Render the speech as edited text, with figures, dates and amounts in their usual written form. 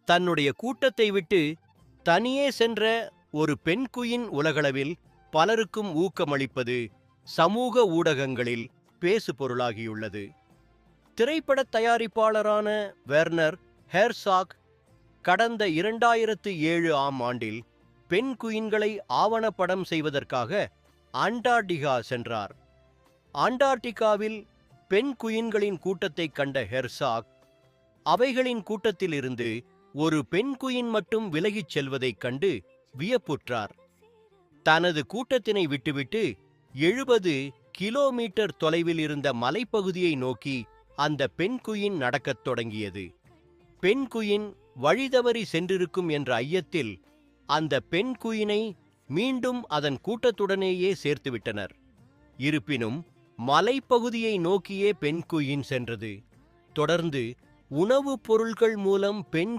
தன்னுடைய கூட்டத்தை விட்டு தனியே சென்ற ஒரு பெண் குயின் உலகளவில் பலருக்கும் ஊக்கமளிப்பது சமூக ஊடகங்களில் பேசுபொருளாகியுள்ளது. திரைப்படத் தயாரிப்பாளரான வெர்னர் ஹெர்சாக் கடந்த 2007 ஆம் ஆண்டில் பெண் குயின்களை ஆவணப்படம் செய்வதற்காக அண்டார்டிகா சென்றார். அண்டார்டிகாவில் பெண் குயின்களின் கூட்டத்தைக் கண்ட ஹெர்சாக், அவைகளின் கூட்டத்திலிருந்து ஒரு பெண் குயின் மட்டும் விலகிச் செல்வதைக் கண்டு வியப்புற்றார். தனது கூட்டத்தினை விட்டுவிட்டு 70 கிலோமீட்டர் தொலைவில் இருந்த மலைப்பகுதியை நோக்கி அந்த பெண் குயின் நடக்கத் தொடங்கியது. பெண் குயின் வழிதவறி சென்றிருக்கும் என்ற ஐயத்தில் அந்த பெண் குயினை மீண்டும் அதன் கூட்டத்துடனேயே சேர்த்துவிட்டனர். இருப்பினும் மலைப்பகுதியை நோக்கியே பெண் குயின் சென்றது. தொடர்ந்து உணவுப் பொருள்கள் மூலம் பெண்